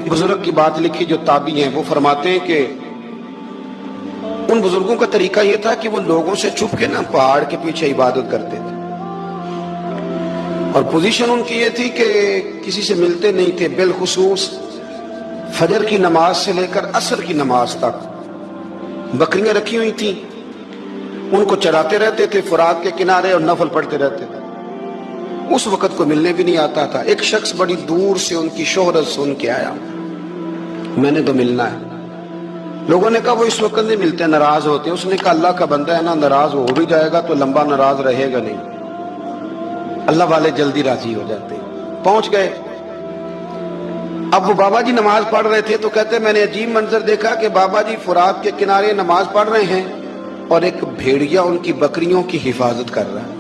बुजुर्ग की बात लिखी जो ताबी हैं, वो फरमाते हैं कि उन बुजुर्गों का तरीका ये था कि वो लोगों से छुप के ना पहाड़ के पीछे इबादत करते थे, और पोजीशन उनकी ये थी कि किसी से मिलते नहीं थे, बिलखुसूस फजर की नमाज से लेकर असर की नमाज तक बकरियां रखी हुई थी, उनको चराते रहते थे फुरात के किनारे और नफल पढ़ते रहते थे। उस वक्त को मिलने भी नहीं आता था। एक शख्स बड़ी दूर से उनकी शोहरत सुन के आया, मैंने तो मिलना है। लोगों ने कहा वो इस वक्त नहीं मिलते, नाराज होते हैं। उसने कहा अल्लाह का बंदा है ना, नाराज हो भी जाएगा तो लंबा नाराज रहेगा नहीं, अल्लाह वाले जल्दी राजी हो जाते हैं। पहुंच गए। अब वो बाबा जी नमाज पढ़ रहे थे तो कहते मैंने अजीब मंजर देखा कि बाबा जी फुरात के किनारे नमाज पढ़ रहे हैं और एक भेड़िया उनकी बकरियों की हिफाजत कर रहा है।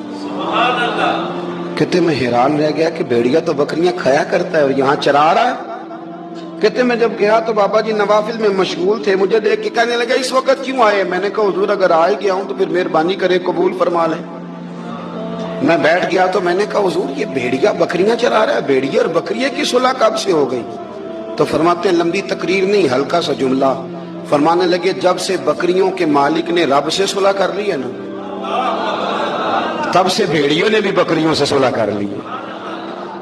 कहते मैं हैरान रह गया कि भेड़िया तो बकरियां खाया करता है और यहाँ चरा रहा है। कहते मैं जब गया तो बाबा जी नवाफिल में मशगूल थे, मुझे देख के कहने लगा इस वक्त क्यों आए? मैंने कहा हुजूर अगर आ ही गया हूं तो फिर मेहरबानी करे कबूल फरमा ले। मैं बैठ गया तो मैंने कहा हुजूर ये भेड़िया बकरियां चरा रहा है, भेड़िया और बकरिया की सुलह कब से हो गई? तो फरमाते लंबी तकरीर नहीं, हल्का सा जुमला। फरमाने लगे जब से बकरियों के मालिक ने रब से सुलह कर ली है ना, तब से भेड़ियों ने भी बकरियों से सुलह कर ली है।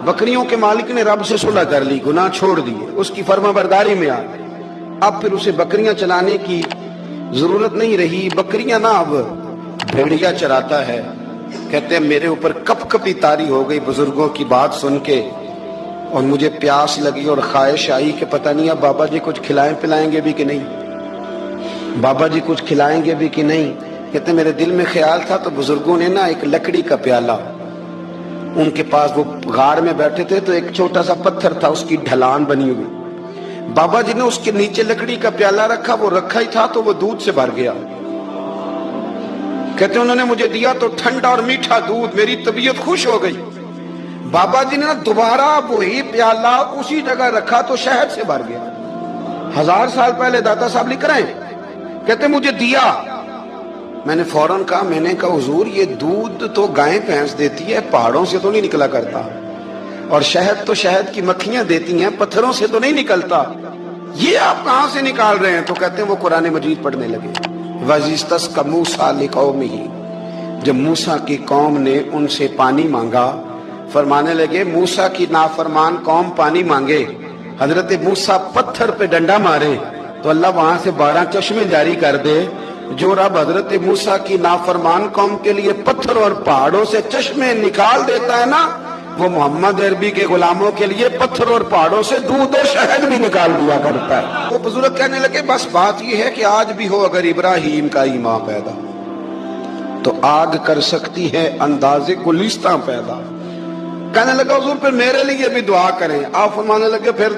बकरियों के मालिक ने रब से सुलह कर ली, गुनाह छोड़ दिए, उसकी फर्माबरदारी में आ गए। अब फिर उसे बकरियां चलाने की जरूरत नहीं रही, बकरियां ना अब भेड़िया चराता है। कहते हैं मेरे ऊपर कपकपी तारी हो गई बुजुर्गों की बात सुन के, और मुझे प्यास लगी और ख्वाहिश आई कि पता नहीं अब बाबा जी कुछ खिलाएं पिलाएंगे भी कि नहीं, बाबा जी कुछ खिलाएंगे भी कि नहीं। कहते मेरे दिल में ख्याल था तो बुजुर्गों ने ना एक लकड़ी का प्याला, उनके पास वो गार में बैठे थे तो एक छोटा सा पत्थर था, उसकी ढलान बनी हुई, बाबा जी ने उसके नीचे लकड़ी का प्याला रखा, वो रखा ही था तो वो दूध से भर गया। कहते उन्होंने मुझे दिया तो ठंडा और मीठा दूध, मेरी तबीयत खुश हो गई। बाबा जी ने दोबारा वही प्याला उसी जगह रखा तो शहद से भर गया। 1000 साल पहले दाता साहब लिख रहे हैं। कहते मुझे दिया, मैंने फौरन कहा, मैंने कहा हुजूर ये दूध तो गाय भैंस देती है, पहाड़ों से तो नहीं निकला करता, और शहद तो शहद की मक्खियां देती हैं, पत्थरों से तो नहीं निकलता, ये आप कहां से निकाल रहे हैं? तो कहते हैं वो कुरान मजीद पढ़ने लगे। वज़िस्तस का मूसा लिकौमिही, जब मूसा की कौम ने उनसे पानी मांगा, फरमाने लगे मूसा की नाफरमान कौम पानी मांगे, हजरत मूसा पत्थर पे डंडा मारे तो अल्लाह वहां से 12 चश्मे जारी कर दे। जो रब हजरत मूसा की नाफरमान कौम के लिए पत्थर और पहाड़ों से चश्मे निकाल देता है ना, वो मोहम्मद अरबी के गुलामों के लिए पत्थर और पहाड़ों से दूध और शहद भी निकाल दिया करता है। वो बुजुर्ग कहने लगे बस बात ये है कि आज भी हो अगर इब्राहिम का ईमान पैदा तो आग कर सकती है अंदाजे गुलिस्तां पैदा। कहने लगा हुजूर फिर मेरे लिए भी दुआ करें। आप फरमाने लगे फिर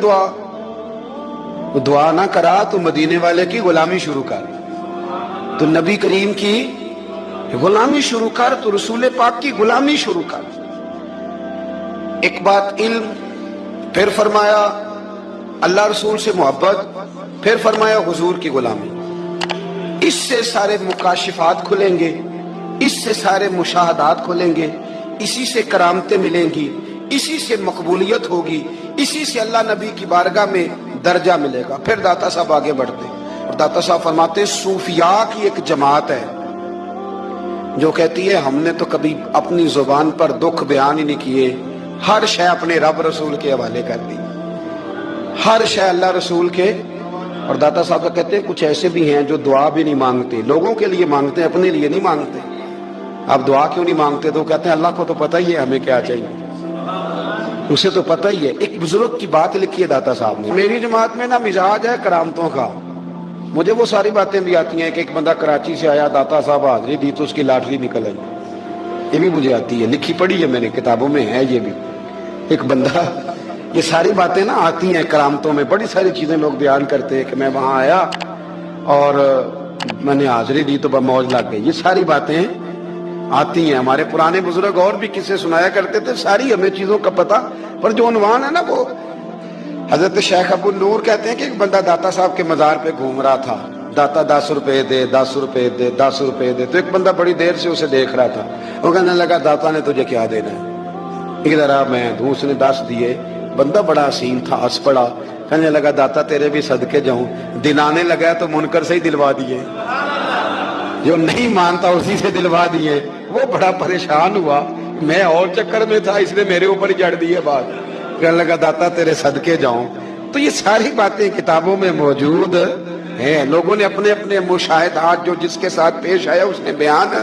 दुआ ना करा तो मदीने वाले की गुलामी शुरू कर, तो नबी करीम की गुलामी शुरू कर, तो रसूल पाक की गुलामी शुरू कर। एक बात इल्म, फिर फरमाया अल्लाह रसूल से मोहब्बत, फिर फरमाया हुजूर की गुलामी। इससे सारे मुकाशिफात खुलेंगे, इससे सारे मुशाहदात खुलेंगे, इसी से करामतें मिलेंगी, इसी से मकबूलियत होगी, इसी से अल्लाह नबी की बारगाह में दर्जा मिलेगा। फिर दाता साहब आगे बढ़ते और दाता साहब फरमाते सूफिया की एक जमात है जो कहती है हमने तो कभी अपनी जुबान पर दुख बयान ही नहीं किए, हर शय अपने रब रसूल के हवाले कर दी, हर शय अल्लाह रसूल के। और दाता साहब का कहते हैं कुछ ऐसे भी हैं जो दुआ भी नहीं मांगते, लोगों के लिए मांगते हैं, अपने लिए नहीं मांगते। आप दुआ क्यों नहीं मांगते? तो कहते हैं अल्लाह को तो पता ही है हमें क्या चाहिए, उसे तो पता ही है। एक बुजुर्ग की बात लिखी है दाता साहब ने, मेरी जमात में ना मिजाज है करामतों का, मुझे वो सारी बातें भी आती हैं कि एक बंदा कराची से आया, दाता साहब हाजिरी दी तो उसकी लाटरी निकल आई, ये भी मुझे आती है, लिखी पढ़ी है मैंने, किताबों में है ये भी। एक बंदा, ये सारी बातें ना आती हैं करामतों में, बड़ी सारी चीजें लोग बयान करते हैं कि मैं वहां आया और मैंने हाजिरी दी तो मौज लग गई, ये सारी बातें आती हैं। हमारे पुराने बुजुर्ग और भी किस्से सुनाया करते थे, सारी हमें चीजों का पता, पर जो उन्वान है ना वो हजरत शेख अबू नूर कहते हैं कि एक बंदा दाता साहब के मजार पे घूम रहा था, दाता 10 रुपए दे, 10 रुपए दे, 10 रुपए दे। तो एक बंदा बड़ी देर से उसे देख रहा था, वो कहने लगा दाता ने तुझे क्या देना है? इधर आ मैं दूँ। उसने 10 दिए। बंदा बड़ा हसीन था, हंस पड़ा, کہنے لگا داتا تیرے بھی صدقے جاؤں. دن آنے لگا تو منکر سے ہی دلوا دیے, جو نہیں مانتا اسی سے دلوا دیے. وہ بڑا پریشان ہوا, میں اور چکر میں تھا, اس نے میرے اوپر جڑ دیے بات. کہنے لگا داتا تیرے صدقے جاؤں. تو یہ ساری باتیں کتابوں میں موجود ہیں, لوگوں نے اپنے اپنے مشاہدات جو جس کے ساتھ پیش آیا اس نے بیان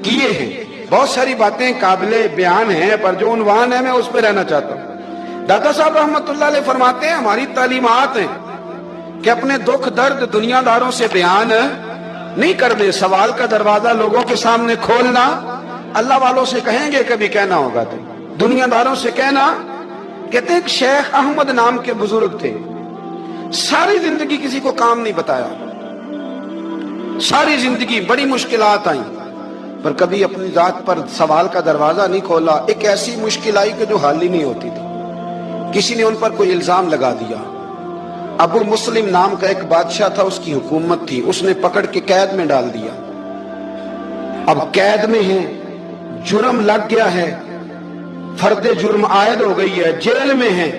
کیے ہیں. بہت ساری باتیں قابل بیان ہیں, پر جو عنوان ہے میں اس پہ رہنا چاہتا ہوں. داتا صاحب رحمت اللہ علیہ فرماتے ہیں ہماری تعلیمات ہیں کہ اپنے دکھ درد دنیا داروں سے بیان نہیں کرنے, سوال کا دروازہ لوگوں کے سامنے کھولنا اللہ والوں سے کہیں گے کبھی کہنا ہوگا تو دنیا داروں سے کہنا. کہتے ہیں کہ شیخ احمد نام کے بزرگ تھے, ساری زندگی کسی کو کام نہیں بتایا, ساری زندگی بڑی مشکلات آئیں پر کبھی اپنی ذات پر سوال کا دروازہ نہیں کھولا. ایک ایسی مشکل آئی کہ جو حل ہی نہیں ہوتی تھی. کسی نے ان پر کوئی الزام لگا دیا. ابو مسلم نام کا ایک بادشاہ تھا, اس کی حکومت تھی, اس نے پکڑ کے قید میں ڈال دیا. اب قید میں ہیں, جرم لگ گیا ہے, فرد جرم عائد ہو گئی ہے, جیل میں ہیں.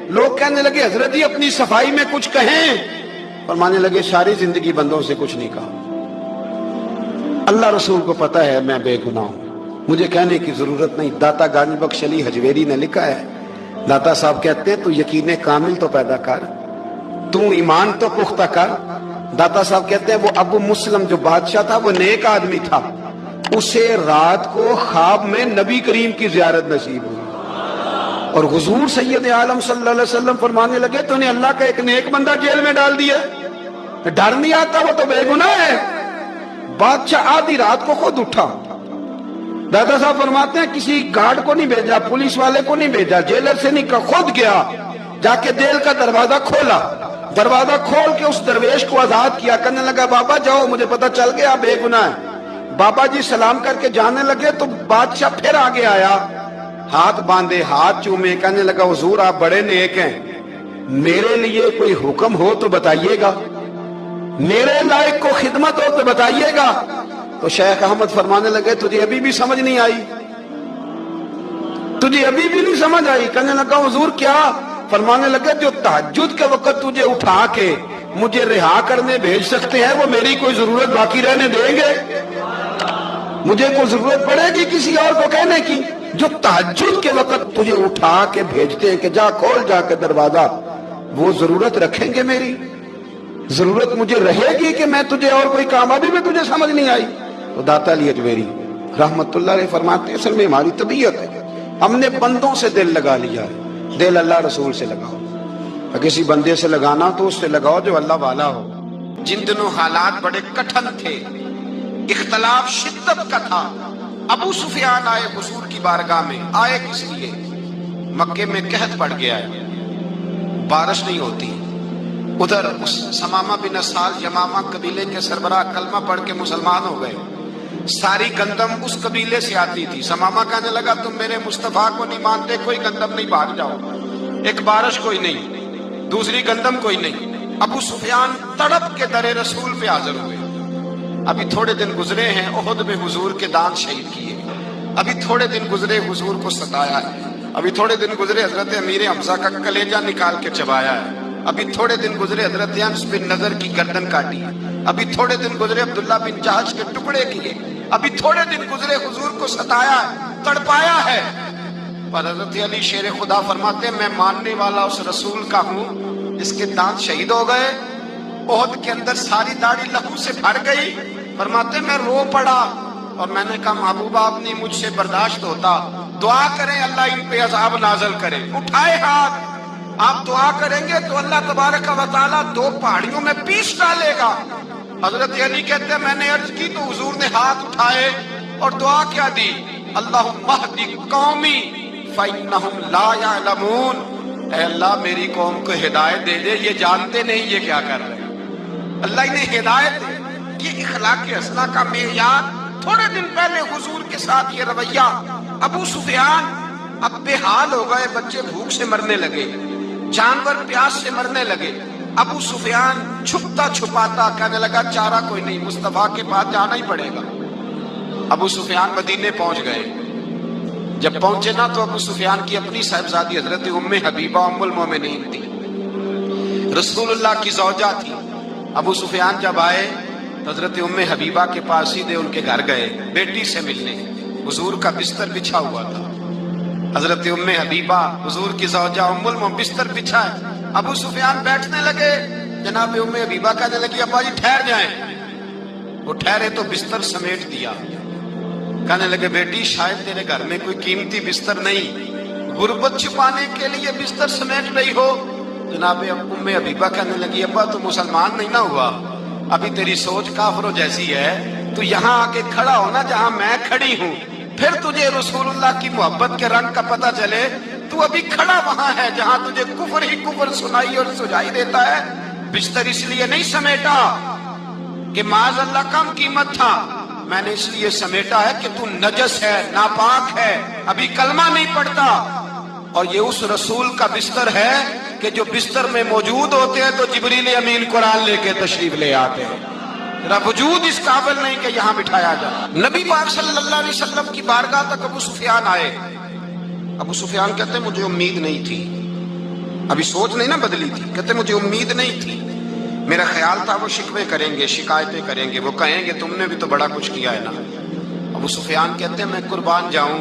لوگ کہنے لگے حضرت جی اپنی صفائی میں کچھ کہیں. فرمانے لگے ساری زندگی بندوں سے کچھ نہیں کہا, اللہ رسول کو پتا ہے میں بے گناہ ہوں, مجھے کہنے کی ضرورت نہیں. داتا غانی بخش علی حجویری نے لکھا ہے, داتا صاحب کہتے ہیں تو یقین کامل تو پیدا کر, تو ایمان تو پختہ کر. داتا صاحب کہتے ہیں وہ ابو مسلم جو بادشاہ تھا وہ نیک آدمی تھا, اسے رات کو خواب میں نبی کریم کی زیارت نصیب ہوئی اور حضور سید عالم صلی اللہ علیہ وسلم فرمانے لگے تو نے اللہ کا ایک نیک بندہ جیل میں ڈال دیا, ڈر نہیں آتا, وہ تو بے گناہ ہے. بادشاہ آدھی رات کو خود اٹھا. دادا صاحب فرماتے ہیں کسی گارڈ کو نہیں بھیجا, پولیس والے کو نہیں بھیجا, جیلر سے نہیں کہا, خود گیا, جا کے جیل کا دروازہ کھولا, دروازہ کھول کے اس درویش کو آزاد کیا. کہنے لگا بابا جاؤ, مجھے پتا چل گیا بے گناہ ہے. بابا جی سلام کر کے جانے لگے تو بادشاہ پھر آگے آیا, ہاتھ باندھے, ہاتھ چومے. کہنے لگا حضور آپ بڑے نیک ہیں, میرے لیے کوئی حکم ہو تو بتائیے گا, میرے لائق کو خدمت ہو تو بتائیے گا. تو شیخ احمد فرمانے لگے تجھے ابھی بھی سمجھ نہیں آئی, تجھے ابھی بھی نہیں سمجھ آئی. کہنے لگا حضور کیا؟ فرمانے لگے جو تہجد کے وقت تجھے اٹھا کے مجھے رہا کرنے بھیج سکتے ہیں وہ میری کوئی ضرورت باقی رہنے دیں گے؟ مجھے کوئی ضرورت پڑے گی کسی اور کو کہنے کی؟ جو تہجد کے وقت تجھے اٹھا کے بھیجتے ہیں کہ جا کھول جا کے دروازہ, وہ ضرورت رکھیں گے میری؟ ضرورت مجھے رہے گی کہ میں تجھے اور کوئی کام؟ ابھی میں تجھے سمجھ نہیں آئی. تو داتا علی حجویری رحمت اللہ علیہ فرماتے ہیں اصل میں ہماری طبیعت ہے, ہم نے بندوں سے دل لگا لیا ہے. دل اللہ رسول سے لگاؤ, کسی بندے سے لگانا تو اس سے لگاؤ جو اللہ والا ہو. جن دنوں حالات بڑے کٹھن تھے, اختلاف شدت کا تھا, ابو سفیان آئے حضور کی بارگاہ میں. آئے کس لیے؟ مکے میں قحط پڑ گیا ہے, بارش نہیں ہوتی. ادھر سمامہ بن اسال یمامہ قبیلے کے سربراہ کلمہ پڑھ کے مسلمان ہو گئے. ساری گندم اس قبیلے سے آتی تھی. سمامہ کہنے لگا تم میرے مصطفیٰ کو نہیں مانتے, کوئی گندم نہیں, بھاگ جاؤ. ایک بارش کوئی نہیں, دوسری گندم کوئی نہیں. ابو سفیان تڑپ کے در رسول پہ حاضر ہوئے. ابھی تھوڑے دن گزرے ہیں احد میں حضور کے دانت شہید کیے, ابھی تھوڑے دن گزرے حضور کو ستایا ہے, ابھی تھوڑے دن گزرے حضرت امیر حمزہ کا کلیجہ نکال کے چبایا ہے, ابھی تھوڑے دن گزرے حضرت انس بن نضر کی گردن کاٹی, ابھی تھوڑے دن گزرے عبداللہ بن جہش کے ٹکڑے کیے, ابھی تھوڑے دن گزرے حضور کو ستایا ہے, تڑپایا ہے. پر حضرت علی شیر خدا فرماتے ہیں میں ماننے والا اس رسول کا ہوں جس کے دانت شہید ہو گئے. احد کے اندر ساری داڑھی لہو سے بھر گئی. فرماتے ہیں میں رو پڑا اور میں نے کہا محبوب آپ نہیں مجھ سے برداشت ہوتا, دعا کریں اللہ ان پہ عذاب نازل کرے. اٹھائے ہاتھ, آپ دعا کریں گے تو اللہ تبارک و تعالیٰ 2 پہاڑیوں میں پیس ڈالے گا. حضرت علی کہتے ہیں میں نے عرض کی تو حضور نے ہاتھ اٹھائے اور دعا کیا دی, اللہم اہدی قومی فإنہم لا یعلمون. اے اللہ میری قوم کو ہدایت دے دے, یہ جانتے نہیں یہ کیا کر رہے ہیں. اللہ انہیں ہدایت دے. یہ اخلاق حسنہ کا معیار. تھوڑے دن پہلے حضور کے ساتھ یہ رویہ. ابو سفیان اب بے حال ہو گئے, بچے بھوک سے مرنے لگے, جانور پیاس سے مرنے لگے. ابو سفیان چھپتا چھپاتا کہنے لگا چارہ کوئی نہیں, مصطفیٰ کے پاس جانا ہی پڑے گا. ابو سفیان مدینے پہنچ گئے. جب پہنچے نا تو ابو سفیان کی اپنی صاحبزادی حضرت ام حبیبہ ام المومنین تھی. रसूल अल्लाह की ज़ौजा थी। अबू सुफियान जब आए तो हजरत उम्मे हबीबा के पास सीधे उनके घर गए बेटी से मिलने। हुजूर का बिस्तर बिछा हुआ था। हजरत उम्मे हबीबा हुजूर की ज़ौजा उम्मुल मोमिनीन बिस्तर बिछाए। अबू सुफियान बैठने लगे, जनाब उम्मे हबीबा कहने लगी अब्बा जी ठहर जाएं। वो ठहरे तो बिस्तर समेट दिया। कहने लगे बेटी शायद तेरे घर में कोई कीमती बिस्तर नहीं, गुर्बत छुपाने के लिए बिस्तर समेट रही हो। जनाब उम्मे हबीबा कहने लगी अब्बा तू मुसलमान नहीं ना हुआ, अभी तेरी सोच काफिरों जैसी है। तू यहाँ आके खड़ा हो ना जहाँ मैं खड़ी हूँ, फिर तुझे रसूलुल्लाह की मोहब्बत के रंग का पता चले। तू अभी खड़ा वहां है जहाँ तुझे कुफर ही कुफर सुनाई और सुझाई देता है। बिस्तर इसलिए नहीं समेटा कि माज़ अल्लाह कम कीमत था, मैंने इसलिए समेटा है कि तू नजस है, नापाक है, अभी कलमा नहीं पढ़ता। और ये उस रसूल का बिस्तर है कि जो बिस्तर में मौजूद होते हैं तो जिब्रील अमीन कुरान लेके तशरीफ ले आते हैं। तेरा वजूद इस काबिल नहीं कि यहाँ बिठाया जाए। नबी पाक सल्लल्लाहु अलैहि वसल्लम की बारगाह तक अबू सुफियान आए। अबू सुफियान कहते मुझे उम्मीद नहीं थी, अभी सोच नहीं ना बदली थी। कहते मुझे उम्मीद नहीं थी, मेरा ख्याल था वो शिकवे करेंगे, शिकायतें करेंगे, वो कहेंगे तुमने भी तो बड़ा कुछ किया है ना। अबू सुफियान कहते हैं मैं कुर्बान जाऊं,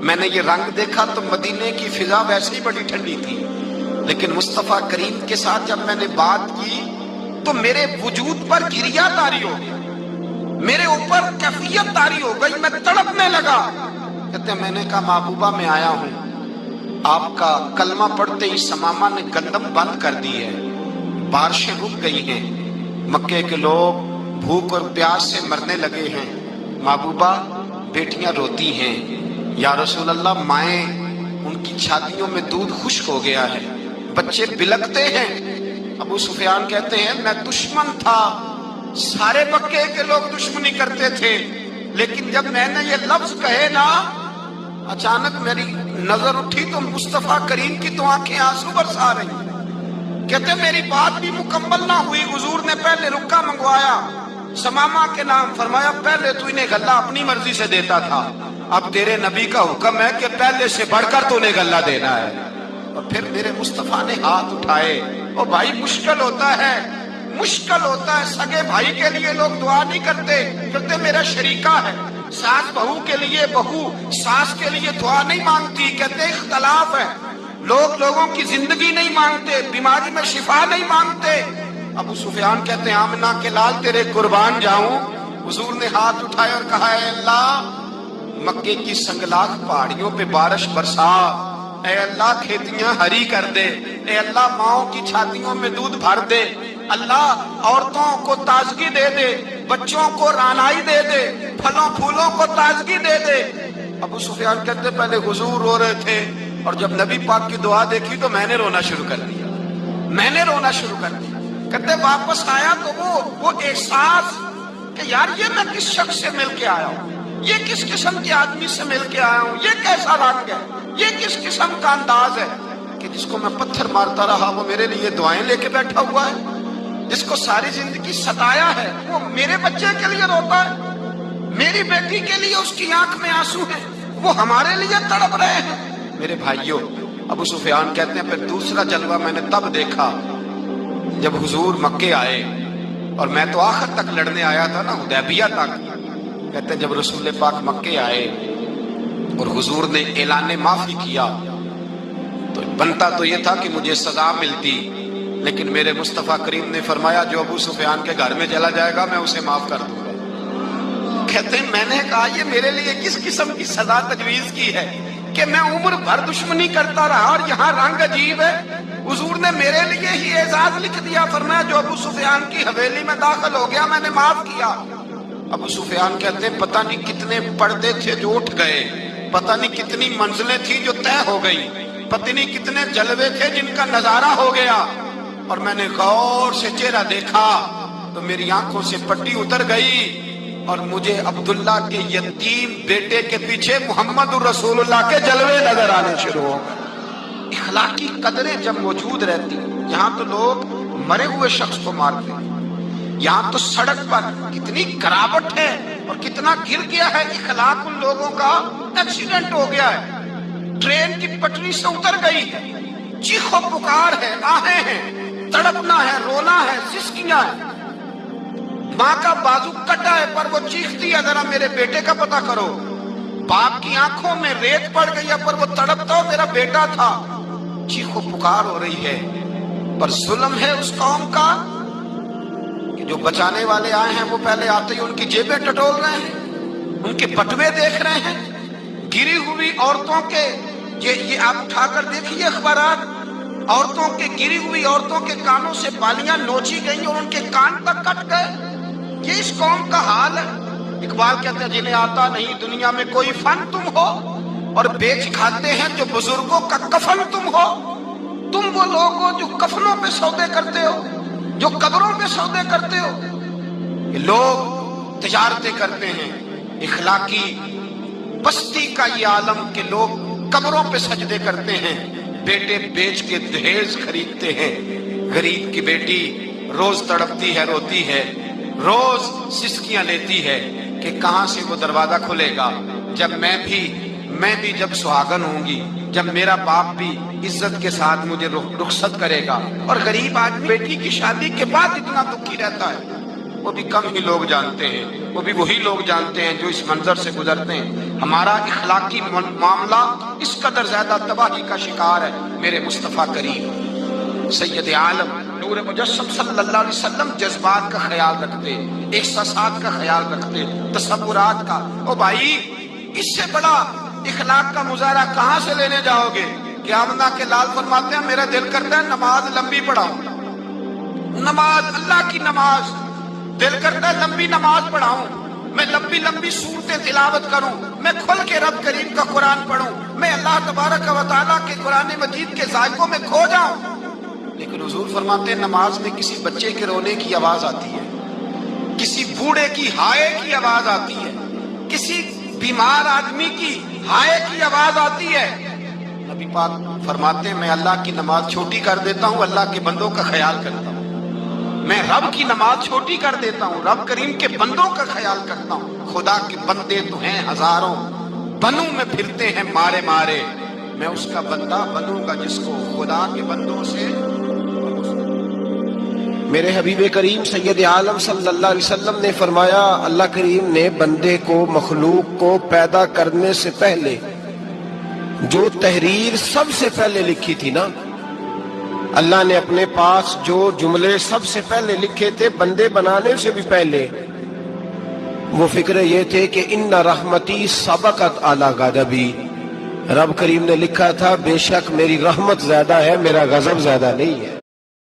मैंने ये रंग देखा तो मदीने की फिजा वैसे ही बड़ी ठंडी थी, लेकिन मुस्तफा करीम के साथ जब मैंने बात की तो मेरे वजूद पर गिरिया तारी हो गई, मेरे ऊपर कैफियत तारी हो गई, मैं तड़पने लगा। कहते मैंने कहा महबूबा मैं आया हूं, आपका कलमा पढ़ते ही समामा ने गंदम बंद कर दी है, बारिशें रुक गई हैं, मक्के के लोग भूख और प्यास से मरने लगे हैं। महबूबा बेटियां रोती हैं, या रसूल अल्लाह माएँ उनकी छातियों में दूध खुश्क हो गया है, बच्चे बिलकते हैं। अबू सुफियान कहते हैं मैं दुश्मन था, सारे मक्के के लोग दुश्मनी करते थे, लेकिन जब मैंने ये लफ्ज कहे ना अचानक मेरी नजर उठी तो मुस्तफा करीम की तो आंखें आंसू बरसा रही। कहते मेरी बात भी मुकम्मल ना हुई, हुजूर ने पहले रुक्का मंगवाया, समामा के नाम फरमाया पहले तू इन्हें गल्ला अपनी मर्जी से देता था, अब तेरे नबी का हुक्म है कि पहले से बढ़कर तूने गल्ला देना है। और फिर मेरे मुस्तफा ने हाथ उठाए। और भाई मुश्किल होता है, मुश्किल होता है, सगे भाई के लिए लोग दुआ नहीं करते, कहते मेरा शरीका है। सास बहू के लिए बहू सास के लिए दुआ नहीं मांगती, कहते इख्तलाफ है, लोग लोगों की जिंदगी नहीं मांगते, बीमारी में शिफा नहीं मांगते। अबू सुफियान कहते हैं आमना के लाल तेरे कुर्बान जाऊं। हुजूर ने हाथ उठाए और कहा है अल्लाह मक्के की संगलाख पहाड़ियों पे बारिश बरसा, ऐ अल्लाह खेतियां हरी कर दे, ऐ अल्लाह माओं की छातियों में दूध भर दे, अल्लाह औरतों को ताजगी दे दे, बच्चों को रानाई दे दे, फलों फूलों को ताजगी दे दे। अबू सुफियान कहते पहले हुजूर रो रहे थे और जब नबी पाक की दुआ देखी तो मैंने रोना शुरू कर दिया, मैंने रोना शुरू कर दिया। कहते वापस आया तो वो एहसास कि यार ये मैं किस शख्स से मिल के आया हूँ, ये किस किस्म के आदमी से मिल के आया हूँ, ये कैसा रंग है, ये किस किस्म का अंदाज है कि जिसको मैं पत्थर मारता रहा वो मेरे लिए दुआएं लेके बैठा हुआ है, जिसको सारी जिंदगी सताया है वो मेरे बच्चे के लिए रोता है, मेरी बेटी के लिए उसकी आंख में आंसू है, वो हमारे लिए तड़प रहे हैं। मेरे भाइयों अबू सुफियान कहते हैं फिर दूसरा जलवा मैंने तब देखा जब हुजूर मक्के आए, और मैं तो आखिर तक लड़ने आया था ना, हुदैबिया तक। कहते जब रसूल पाक मक्के आए और हुजूर ने ऐलान माफी किया तो बनता तो ये था कि मुझे सजा मिलती, लेकिन मेरे मुस्तफा करीम ने फरमाया जो अबू सुफियान के घर में चला जाएगा मैं उसे माफ कर दूंगा। कहते हैं मैंने कहा ये मेरे लिए किस किस्म की सजा तजवीज की है कि मैं उम्र भर दुश्मनी करता रहा और यहाँ रंग अजीब है। हुजूर ने मेरे लिए ही एजाज लिख दिया, फरमाया जो अबू सुफियान की हवेली में दाखिल हो गया मैंने माफ किया। अबू सुफियान कहते हैं पता नहीं कितने पर्दे थे जो उठ गए, पता नहीं कितनी मंजिलें थी जो तय हो गई, पता नहीं कितने जलवे थे जिनका नजारा हो गया। और मैंने गौर से चेहरा देखा तो मेरी आंखों से पट्टी उतर गई और मुझे अब्दुल्ला के यतीम बेटे के पीछे मोहम्मद रसूलुल्लाह के जलवे नजर आने शुरू हो गए। इखलाकी कदरें जब मौजूद रहती, यहाँ तो लोग मरे हुए शख्स को मारते हैं, यहाँ तो सड़क पर कितनी गिरावट है और कितना गिर गया है इखलाक उन लोगों का। एक्सीडेंट हो गया है, ट्रेन की पटरी से उतर गई है, चीखो पुकार है, आहें हैं, तड़पना है, रोना है, सिसकियां है। माँ का बाजू कटा है पर वो चीखती है, जरा मेरे बेटे का पता करो। बाप की आंखों में रेत पड़ गई है पर वो तड़पता हो, मेरा बेटा था। चीखो पुकार हो रही है। पर जुल्म है उस कौम का कि जो बचाने वाले आए हैं वो पहले आते ही उनकी जेबें टटोल रहे हैं, उनके बटुए देख रहे हैं। गिरी हुई औरतों के ये आप उठाकर देखिए अखबारात, औरतों के गिरी हुई औरतों के कानों से बालियां नोची गई और उनके कान तक कट गए। ये इस कौम का हाल है। इकबाल कहते हैं जिन्हें आता नहीं दुनिया में कोई फन तुम हो और बेच खाते हैं जो बुजुर्गों का कफन तुम हो। तुम वो लोग हो जो कफनों पे सौदे करते हो, जो कब्रों पे सौदे करते हो। ये लोग तिजारतें करते हैं, इखलाकी बस्ती का ये आलम के लोग कब्रों पे सजदे करते हैं, बेटे बेच के दहेज खरीदते हैं। गरीब की बेटी रोज तड़पती है, रोती है, रोज सिसकियां लेती है कि कहां से वो दरवाजा खुलेगा जब मैं भी जब सुहागन होंगी, जब मेरा बाप भी इज्जत के साथ मुझे रुखसत करेगा। और गरीब आदमी बेटी की शादी के बाद इतना दुखी रहता है, वो भी कम ही लोग जानते हैं। वो भी वही लोग जानते हैं जो इस मंजर से गुजरते हैं। हमारा इखलाकी मामला इस कदर ज्यादा तबाही का शिकार है। मेरे मुस्तफा करीम सैयद आलम नूर मुजस्सम सल्लल्लाहु अलैहि वसल्लम जज्बात का ख्याल रखते, एहसासात का ख्याल रखते, तसव्वुरात का। ओ भाई, इससे बड़ा इखलाक का मुजाहरा कहां से लेने जाओगे? क़यामत के लाल फरमाते हैं मेरा दिल करता है नमाज लंबी पढ़ाऊं, नमाज अल्लाह की नमाज, दिल करता है लंबी नमाज पढ़ाऊं, मैं लंबी लंबी सूरतें तिलावत करूं, मैं खुल के रब करीम का कुरान पढ़ूं, मैं अल्लाह तबारक व तआला के कुरान मजीद के जायकों में खो जाऊं। लेकिन हुजूर फरमाते हैं नमाज में किसी बच्चे के रोने की आवाज आती है, किसी बूढ़े की हाय की आवाज आती है, किसी बीमार आदमी की हाय की आवाज आती है। नबी पाक फरमाते हैं मैं अल्लाह की नमाज छोटी कर देता हूँ, अल्लाह के बंदों का ख्याल करता हूँ। मैं रब की नमाज छोटी कर देता हूँ, रब करीम के बंदों का ख्याल करता हूँ। खुदा के बंदे तो हैं हजारों, बनूं में फिरते हैं मारे मारे, मैं उसका बंदा बनूंगा जिसको खुदा के बंदों से। मेरे हबीब करीम सैयद आलम सल्लल्लाहु अलैहि वसल्लम ने फरमाया, अल्लाह करीम ने बंदे को, मखलूक को पैदा करने से पहले जो तहरीर सबसे पहले लिखी थी ना, अल्लाह ने अपने पास जो जुमले सबसे पहले लिखे थे बंदे बनाने से भी पहले, वो फिक्र ये थे कि इन्ना रहमती सबकत अला गज़बी। रब करीम ने लिखा था बेशक मेरी रहमत ज्यादा है, मेरा गजब ज्यादा नहीं है।